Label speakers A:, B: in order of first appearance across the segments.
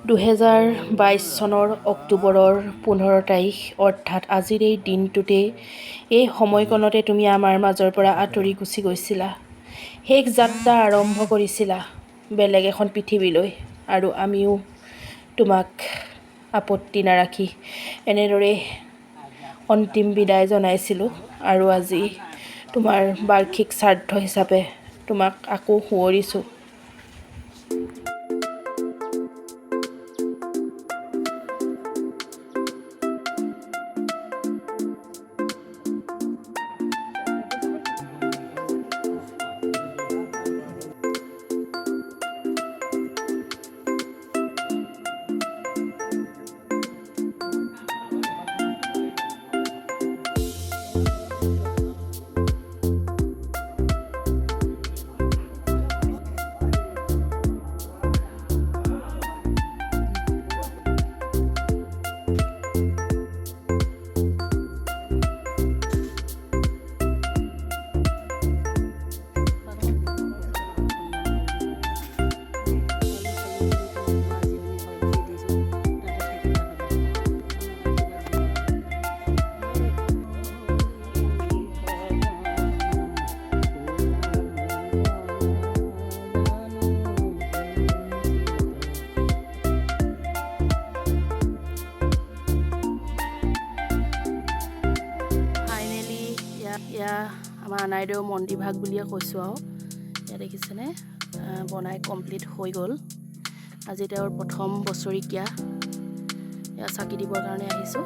A: 2022 চনৰ অক্টোবৰৰ 15 তাৰিখ অৰ্থাৎ আজিৰ এই দিনটোতে এই সময়কণতে তুমি আমাৰ মাজৰ পৰা আঁতৰি গুচি গৈছিলা। শেষ যাত্ৰা আৰম্ভ কৰিছিলা বেলেগ এখন পৃথিৱীলৈ, আৰু আমিও তোমাক আপত্তি নাৰাখি এনেদৰে অন্তিম বিদায় জনাইছিলোঁ। আৰু আজি তোমাৰ বাৰ্ষিক শ্ৰাদ্ধ হিচাপে তোমাক আকৌ সোঁৱৰিছোঁ। আমাৰ আনাইদেউ মন্দিৰভাগ বুলিয়ে কৈছোঁ আৰু ইয়াত দেখিছেনে বনাই কমপ্লিট হৈ গ'ল। আজি তেওঁৰ প্ৰথম বছৰীকীয়া, ইয়াত চাকি দিবৰ কাৰণে আহিছোঁ।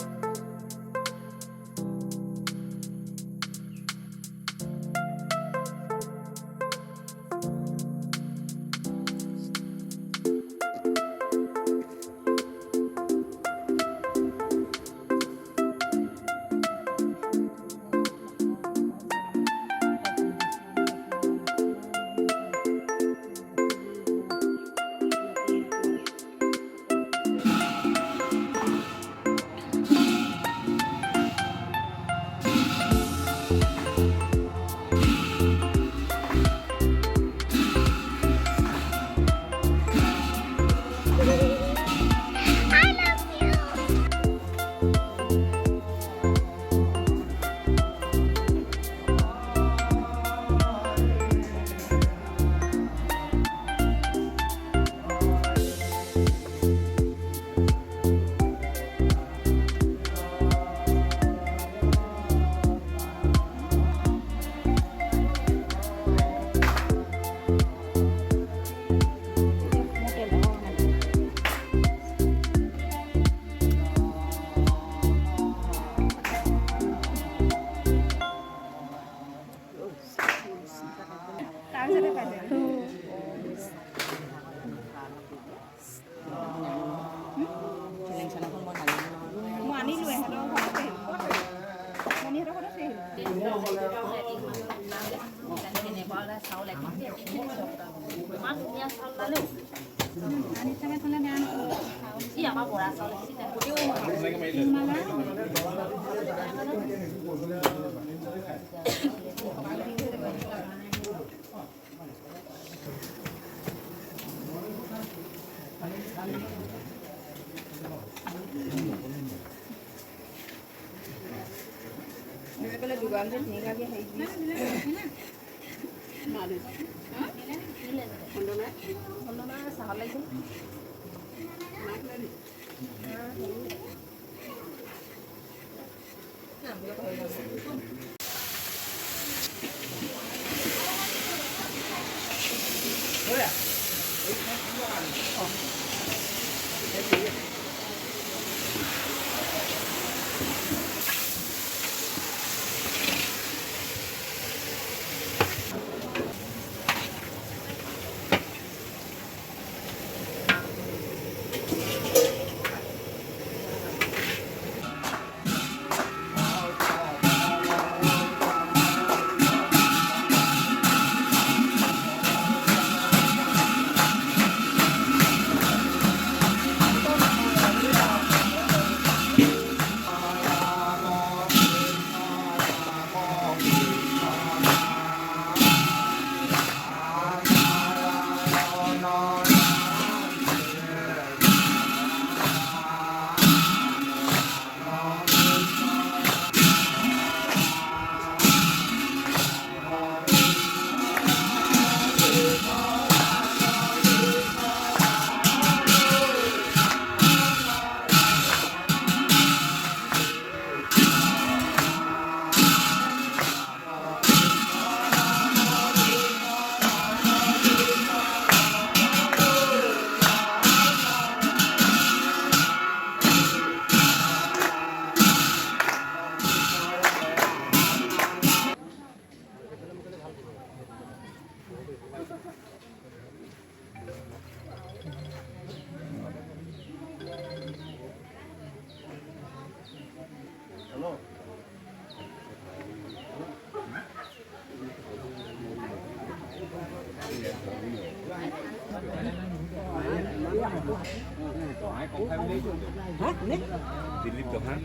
B: দিল্লীত দহা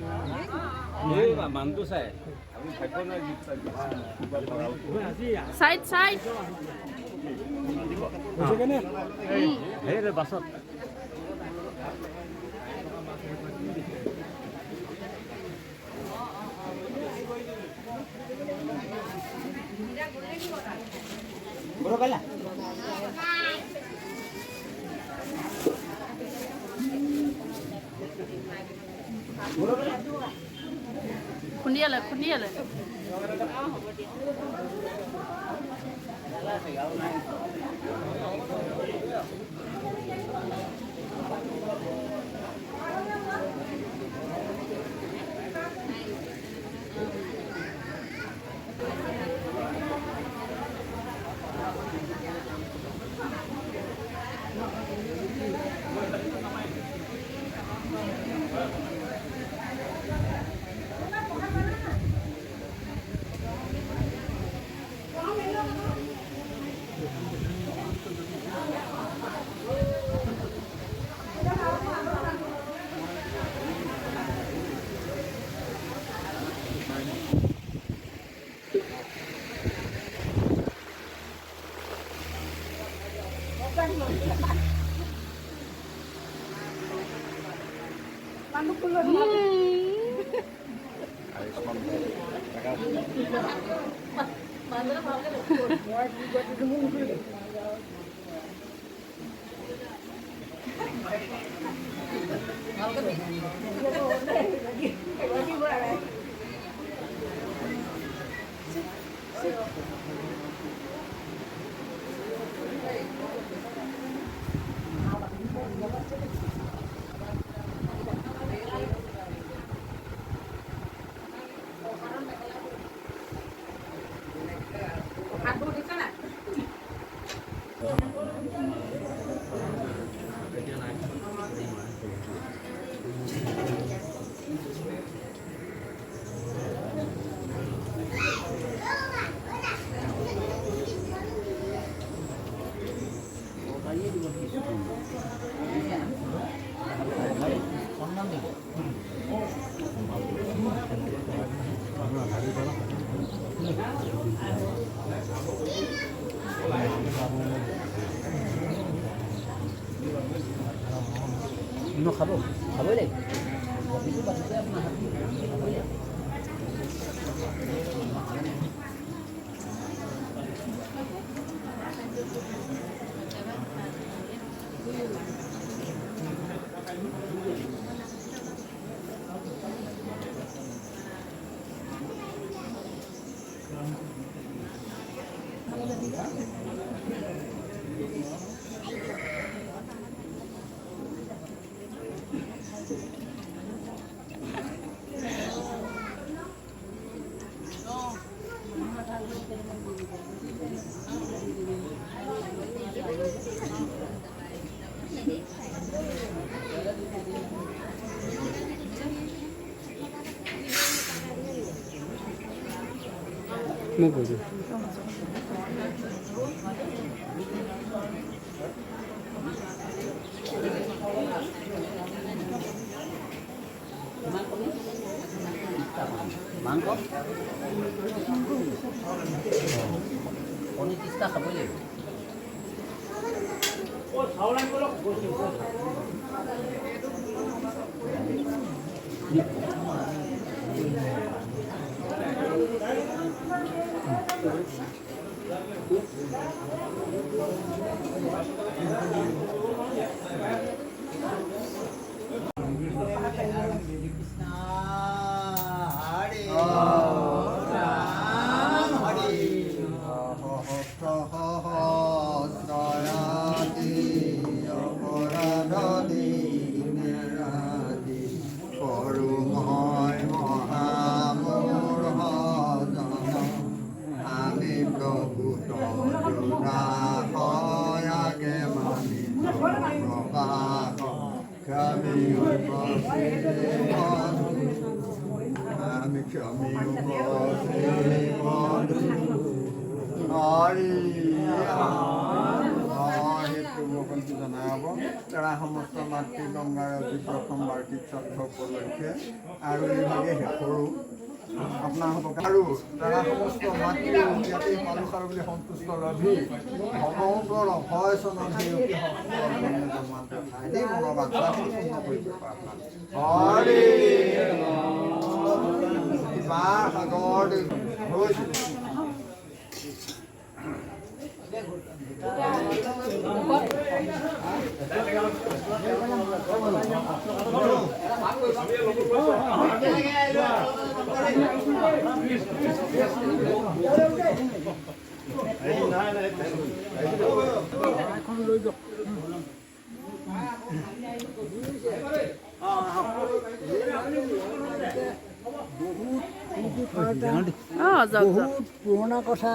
B: এই মানুহটো চাই আপুনি ভাবিব নহয়
A: সাইড সাইড
B: সেই বাছত
A: খুন্দিয়ালে খুন্দিয়ালে
C: খাব খাবই লাগিব
B: মই বুঝি
C: মাংস কণী 30টা খাবই লাগিব
D: ভক্তিসকলকে জনাই হ'ব তাৰা সমস্ত মাতৃ গংগাৰ আজি প্ৰথম বাৰ্ষিক শ্ৰাদ্ধ উপলক্ষে আৰু এইভাগে শেষৰো আপোনালোকক আৰু তাৰা সমস্ত মাতৃ ইয়াতে মালুষাৰ বুলি সন্তুষ্ট লভি সমগ্ৰ হয় চনত সেই জন্মান্তৰ ঠাই দেই মনৰ বাঞ্ছা পূৰ্ণ কৰিব প্ৰাৰ্থনা হৰে বাৰ সাগৰ হৈছে
A: যাওক যাওক
E: বহুত পুৰণা কথা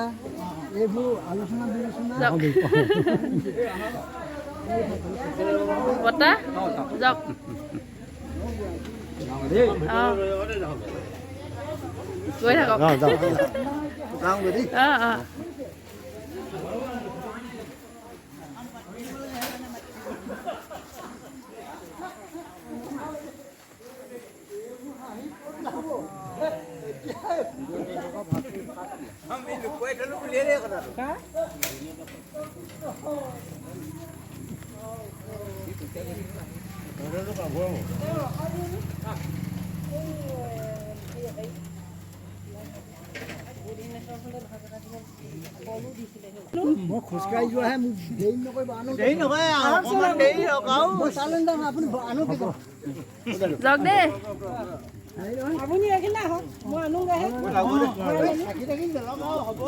E: এইবোৰ আলোচনা বিলোচনা
A: বতা যাওক গৈ থাকক
B: আমি লুকুৱাই থলো বুলিয়ে দেই কথাটো
E: মই খোজকাঢ়ি যোৱাহে মোক দেৰি নকৰিব আনো
D: দেৰি নহয় অকণমান দেৰি হওক আৰু
E: মই তালৈ যাম আপুনি আনো কি
A: যাওক দেই
E: আপুনি এইখিনি আহক মই আনোগৈ
D: থাকি থাকি জ্বলাম আৰু হ'ব